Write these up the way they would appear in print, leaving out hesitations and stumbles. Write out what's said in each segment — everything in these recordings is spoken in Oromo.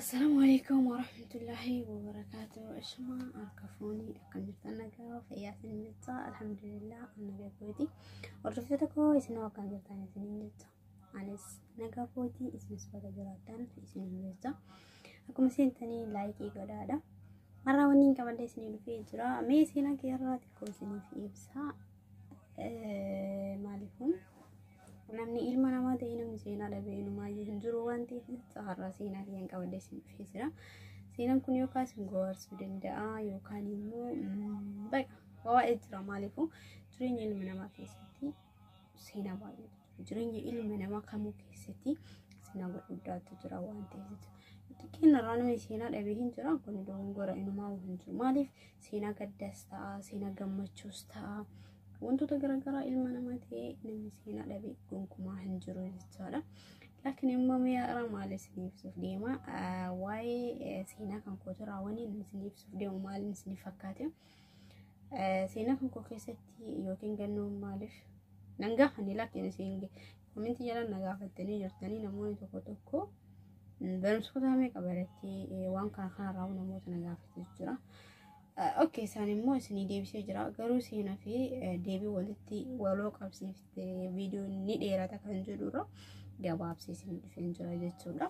السلام عليكم ورحمة الله وبركاته. اسمع أركفوني أكن جرتنا في ياسين نجتا الحمد لله أنا جابودي ورفتكو اسمه أكن جرتنا سنين نجتا أنس نجابودي اسم سبادة جراتان في سنين نجتا أكو مسين تاني لايكي قدادا مرة ونين كمان دي سنين في إجراء ميسينا كيرات يكون سنين في إبسا مالكم namni ilma namaa ta'ee namni seenaa dhabee inumaa hin jiru waan ta'eef har'a seenaa kiyyan qabadde isiniif jira. Seenaan kun yookaan isin gorsuu danda'a yookaan immoo baqa waa'ee jira maaliifuu jireenya ilma namaa keessatti seenaa baay'eetu jireenya ilma namaa kamuu keessatti seenaa guddaatu jira waan ta'eef xiqqeenarraa namni seenaa dhabee hin jira kun dogongora inumaa hin jiru maaliif seenaa gaddaas ta'a seenaa gammachuus ta'a. wantoota garagaraa ilma namaatee namni seenaa dhabee gonkumaa hin jiru jechuudha. Laakiin immoo mi'a maal isiniif deema waa'ee seenaa kan kootu raawwanii isiniif deemu maal isiniif fakkaate seenaa kan koo keessatti yookiin gannoon maaliif nangaa hani laakiin isin kominti jala nagaafattanii jirtanii namoonni tokko barumsoota meeqa barattee waan kana raawwu namoota nagaafatee jira. Okay, sanimmoo isinii deebisee jira garuu seenaa fi deebii walitti waloo qabsiifte viidiyoo ni dheerata kan jedhurra gabaabsee isinii dhufee jira jechuudha.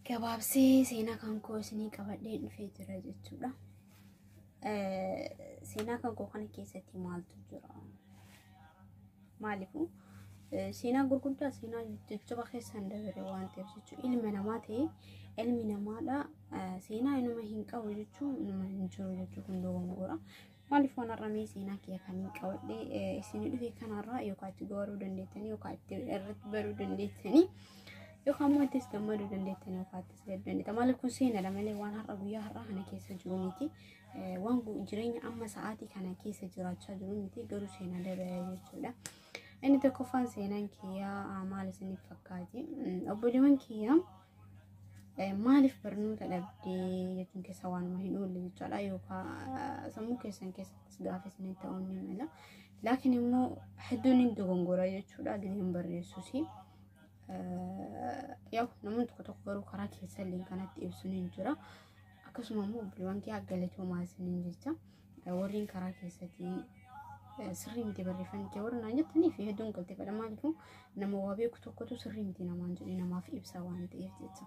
Gabaabsee seenaa kan koo isinii qabadhee dhufee jira jechuudha. Seenaa kan koo kana keessatti maaltu jira? Maaliifuu seenaa gurguddaa seenaa jajjaba keessan dabaree waan ta'eef jechuudha. Ilma namaa ta'ee ilmi namaadha seenaa inuma hin qabu jechuun inuma hin jiru jechuun kun dogongora. Maaliif waan har'amee seenaa kiyya kamiin qabadhee isinii dhufee kanarraa yookaan itti garuu dandeettanii yookaan itti irratti baruu dandeettanii yookaan immoo ittis gammaduu dandeettanii yookaan ittis gadduu dandeetta. Maaliif kun seenaadha malee waan har'a guyyaa har'aa kana keessa jiru miti. Waan jireenya amma sa'aatii kana keessa jiraachaa jiru miti garuu seenaa dabalaa jechuudha. Inni tokkoffaan seenaan kiyyaa maal isiniif fakkaate? Obboleewwan kiyyaa maaliif barnoota dhabdee jechuun keessa waanuma hin oolle jechuudha yookaan sammuu keessan keessattis gaafa isin ta'uun ni mala. Laakiin immoo hedduun hin dogongora jechuudha galiin barreessuus. Yaa namoonni tokko garuu karaa keessa illee kanatti ibsuun hin jira. Akkasuma immoo obboleewwan kiyyaa galatoomaa isiniin jecha warreen karaa keessatti sirrii miti barreeffamni kee warra naan jettanii fi hedduun galteeffadha maaliifuu nama waa beeku tokkotu sirrii miti namaan jedhee namaaf ibsa waan ta'eef jecha.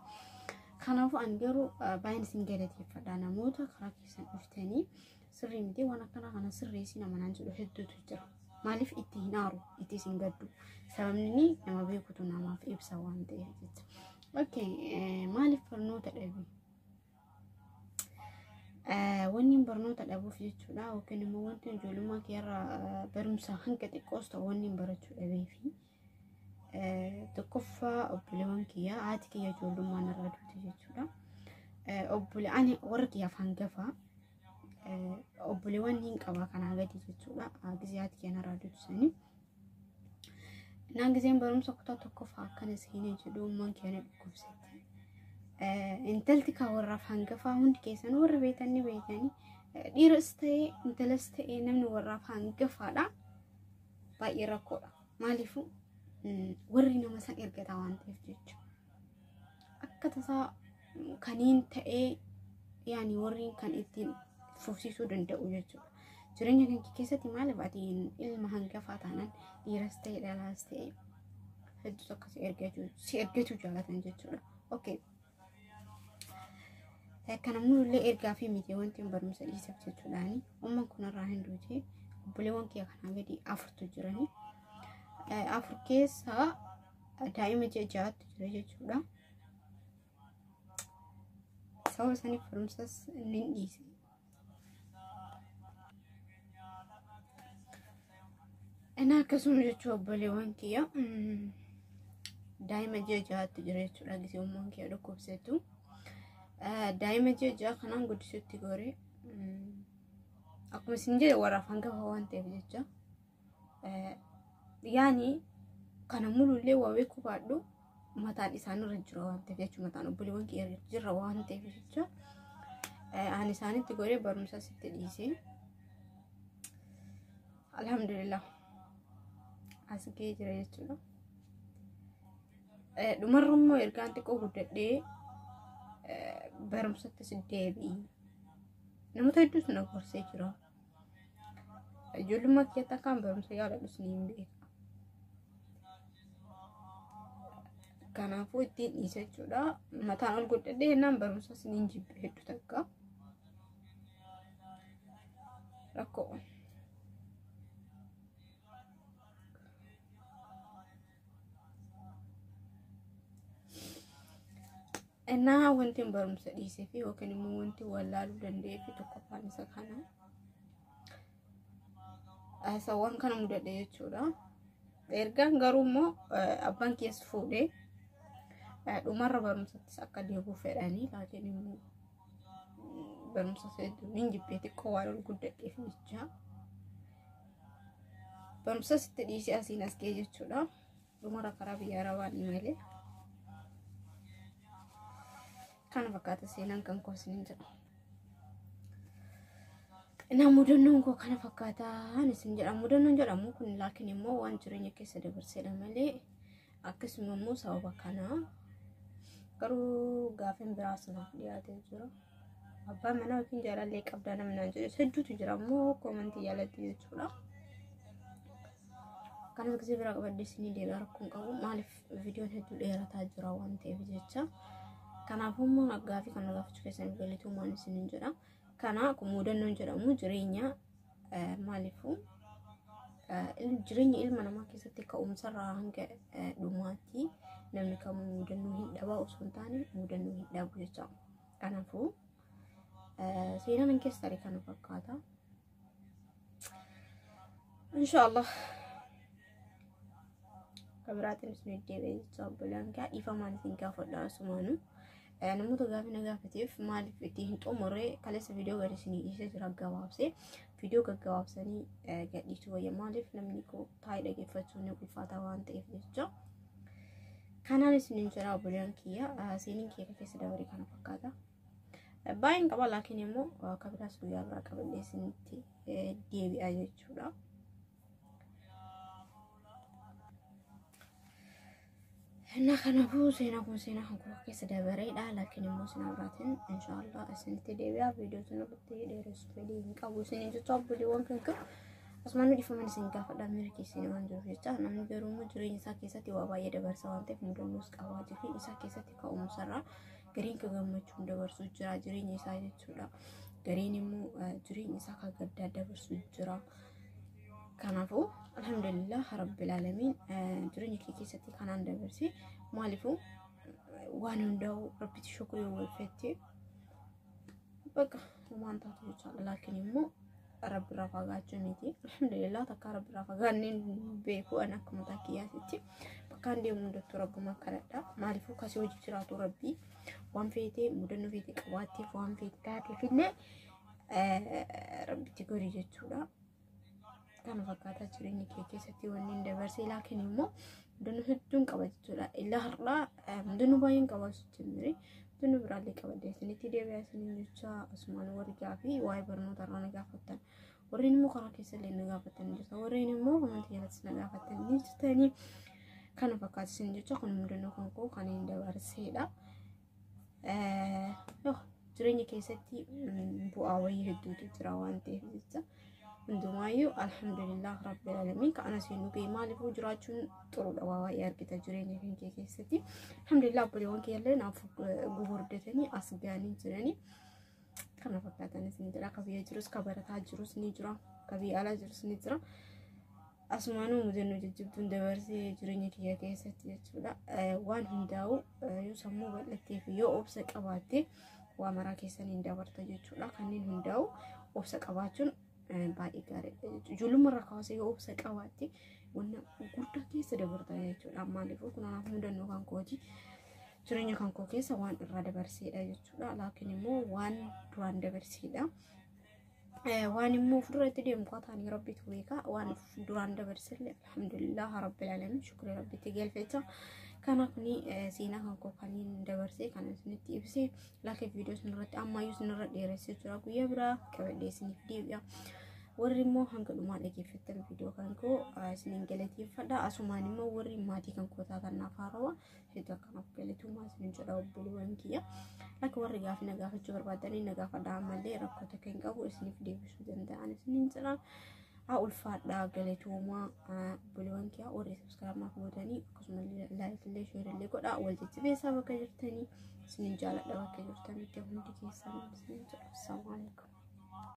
Kanaafuu ani garuu baay'een isin galateeffadha namoota karaa keessan dhuftanii sirrii miti waan akkana kana sirreessi nama naan jedhu hedduutu jira. Maaliif itti hin aaru itti isin gaddu sababni nama beekutu namaaf ibsa waan ta'eef jecha. Okay, maaliif barnoota dhabe? Wanni barnoota dhabuuf jechuudha yookiin immoo wanti ijoollummaa keerraa barumsa hanga xiqqoos ta'u wanni barachuu dhabee fi tokkoffaa obboleewwan kiyyaa haati kiyya ijoollummaan irraa duute jechuudha. Ani warra kiyyaaf hangafa obboleewwan hin qaba kanaa gadi jechuudha. Gisee haati kiyya irraa duute sanii naan giseen barumsa kutaa tokkoffaa akkana seenee jedhu ummaan kiyya na dhukkubsatti. Intalti ka warra hangafa hundi keessan warra beekanii dhiiras ta'ee intalas ta'ee namni warra hangafaadha baay'ee rakkoodha. Maaliifuu warri nama san ergata waan ta'eef jechuudha. Akka tasaa kaniin ta'ee yaani warri kan ittiin fufsiisuu danda'u jechuudha. Jireenya kan keessatti maaliif ati ilma hangafaa taanaan dhiiras ta'ee dhalaas ta'ee hedduutu akkasii si ergatu jaalatan jechuudha. Okay. Kana mul'illee ergaa fi miti wanti barumsa dhiisaaf jechuudhaani ummaan kunarraa hin duute obboleewwan kiyya kanaa gadi afurtu jirani. Afur keessaa daa'ima ja'aatu jira jechuudha. Sababa saniif barumsas ni dhiise. Ana akkasuma jechuudha obboleewwan kiyya daa'ima ja'aatu jira jechuudha gisee ummaan kiyya dhukkubsattu. Daa'ima ja'a kanaan guddisuutti goree akkuma isin jedhe warra hangafa waan ta'eef jecha yaani kana mul'ullee waa beekuu baadhu mataan isaanirra jira waan ta'eef jechuudha mataan obboleewwan kiyya jirra waan ta'eef jecha ani isaanitti goree barumsa sitti dhiisee alhamdulillah as ga'ee jira jechuudha. dhumarrummoo ergaan xiqqoo guddadhee barumsatti deebi'i. Namoota hedduutu na gorsee jira. Ijoollummaa keessatti akkaan barumsa yaadadhus ni hin beeka. Kanaafuu ittiin dhiise jechuudha. Mataan ol guddadhee jennaan barumsas ni jibbe hedduu takka. Rakkoo. Innaa wanti barumsa dhiisee fi yookiin immoo wanti wallaaluu danda'ee fi tokkoffaan isa kana. Sawwan kana mudadhe jechuudha. Ergaan garuu immoo abbaan keessa fuudhee dhumarra barumsattis akka deebi'u fedhanii laakiin immoo barumsa hedduu ni jibbee xiqqoo waan ol guddadheef jecha barumsa sitti dhiisee asiin as ga'e jechuudha. Dhumarra karaa biyya arabaa ni malee. Kana fakkaata seenaan kan koosni jedha. Ina mudannoon koo kana fakkaata isin jedha. Mudannoon jedhamu kun laakiin immoo waan jireenya keessa dabarseedha malee akkasuma immoo sababa kanaa garuu gaafin biraas naaf dhiyaatee jira. Abbaan manaa yookiin jaalallee qabdaa namni naan jedhu hedduutu jira immoo koomentii jaalatti jechuudha. Kanas gisee biraa qabadde isinii deebi'aa rakkoon qabu maaliif viidiyoon hedduu dheerataa jira waan ta'eef jecha. Kanaafuu immoo gaafii kana gaafachuu keessan galituumaan isiniin jedha. Kana kun mudannoon jedhamu jireenya maaliifuu jireenya ilma namaa keessatti ka'umsarraa hanga dhumaatti namni kamuu mudannoo hin dhabaa osoo hin taane mudannoo hin dhabu jecha. Kanaafuu seenaan keessa tarii kana fakkaata. Inshaallah kabiraatiin isin deebi'ee jecha obbolaan kaa dhiifamaan isin gaafadha asumaanuu. Namoota gaafii gaafateef maaliif itti hin xumurre kaleessa viidiyoo gadi isinii dhiisee jira gabaabsee viidiyoo gaggabaabsanii gadhiisuu wayya maaliif namni koo taa'ee dhaggeeffachuu ni ulfaata waan ta'eef jecha. Kanaan isiniin jira obbolaan kiyya seeniin kiyya keessa dabaree kana fakkaata. Baay'een qaba laakiin immoo kabiraas guyyaa biraa qabadhee isinitti deebi'a jechuudha. Nah kanaafuu seenaa kun seenaa kan keessa dabareedha laakiin immoo seenaa biraatiin inshaallah isinitti deebi'a viidiyoo sana buttee dheeressu fedhii hin qabu isiniin jecha obboleewwan kan asumaan dhiifaman isin gaafadhaa miira keessanii waan jiruuf jecha namni garuu immoo jireenya isaa keessatti waa baay'ee dabarsa waan ta'eef mudannoos qabaa jiru isaa keessatti ka'umsarraa gariin kan gammachuu dabarsuu jira jireenya isaa jechuudha gariin immoo jireenya isaa kan gaddaa dabarsuu jira. Kanaafuu alhamdulillah rabbil alamin jireenya kee keessatti kanaan dabarsi maaliifuu waan hundaa'u rabbitti shukrii walfettee bakka waan taatu jechuudha laakiin immoo rabbi irraa fagaachuu miti alhamdulillah takka rabbi irraa fagaanneen beeku an akka mataa kiyyaatitti bakkaan deemu hundattuu rabbuma kadhadha maaliifuu kasii hojii jiraatu rabbii waan feetee mudannoo feetee qabaatteef waan feetee taateef illee rabbitti godhi jechuudha. Kana fakkaata jireenya kee keessatti wanni dabarsee laakiin immoo mudannoo hedduun qaba jechuudha. Illaa har'aa mudannoo baay'een qaba jechuudha. Mudannoo biraallee qabadde isinitti deebi'aa isiniin jecha asumaan wargaa fi waa'ee barnoota irraa na gaafattan. Warreen immoo karaa keessa illee na gaafattan jirta. Warreen immoo komentii jalatti na gaafattan jirtanii kana fakkaata isin jecha kun mudannoo kan koo kan hin dabarseedha. Jireenya keessatti bu'aa wayii hedduutu jira waan ta'eef jecha. Hundumayyuu alhamdulillah rabbil alamin ka ana seenuu ga'e maaliifuu jiraachuun xuruudha waa waa'ee argita jireenya kee keessatti alhamdulillah obboleewwan keellee naaf gugurdatanii as ga'anii jiranii kana fakkaatan isin jira ka biyya jirus ka barataa jirus ni jira ka biyya alaa jirus ni jira asumaanuu mudannoo jajjabduun dabarsee jireenya kee keessatti jechuudha waan hundaa'u yoo sammuu bal'attee fi yoo obsa qabaatte waa maraa keessaniin dabarta jechuudha kanneen hundaa'u obsa qabaachuun baay'ee gaariidha jechuudha. Ijoollummaa irraa kaasee yoo obsa qabaatte wanna guddaa keessa dabarta jechuudha. Maaliifuu kunaaf mudannoo kan kooti jireenya kan koo keessa waan irraa dabarseedha jechuudha. Laakiin immoo waan duraan dabarseedha. Waan immoo fuulduratti deemu qaataanii rabbitu beeka waan duraan dabarseellee alhamdulillah rabbil alamin shukrii rabbitti galfecha. Kana kuni seenaa kan koo kaniin dabarsee kan isinitti ibsee laakiin viidiyoo sanarratti ammayyuu sanarra dheeressee jira guyyaa biraa qabadhee isiniif deebi'a. warri immoo hanga dhumaa dhageeffattan viidiyoo kan koo isiniin galateeffadha. Asumaan immoo warri maatii kan koo taatanaaf haarawaa hedduu akkanaaf galatuumaa isiniin jedha obboloowwan kiyya. Akka warri gaafii na gaafachuu barbaadanii na gaafadhaa malee rakkoo takka hin qabu isiniif deebisuu danda'an isiniin jedha. ulfaadhaa galatuumaa obboloowwan kiyya warri subscribe naaf godhanii akkasumas like illee share illee godhaa wal jajjabeessaa bakka jirtanii isiniin jaalladha bakka jirtanitti hundi keessan isiniin jedha. Assalamu alaikum.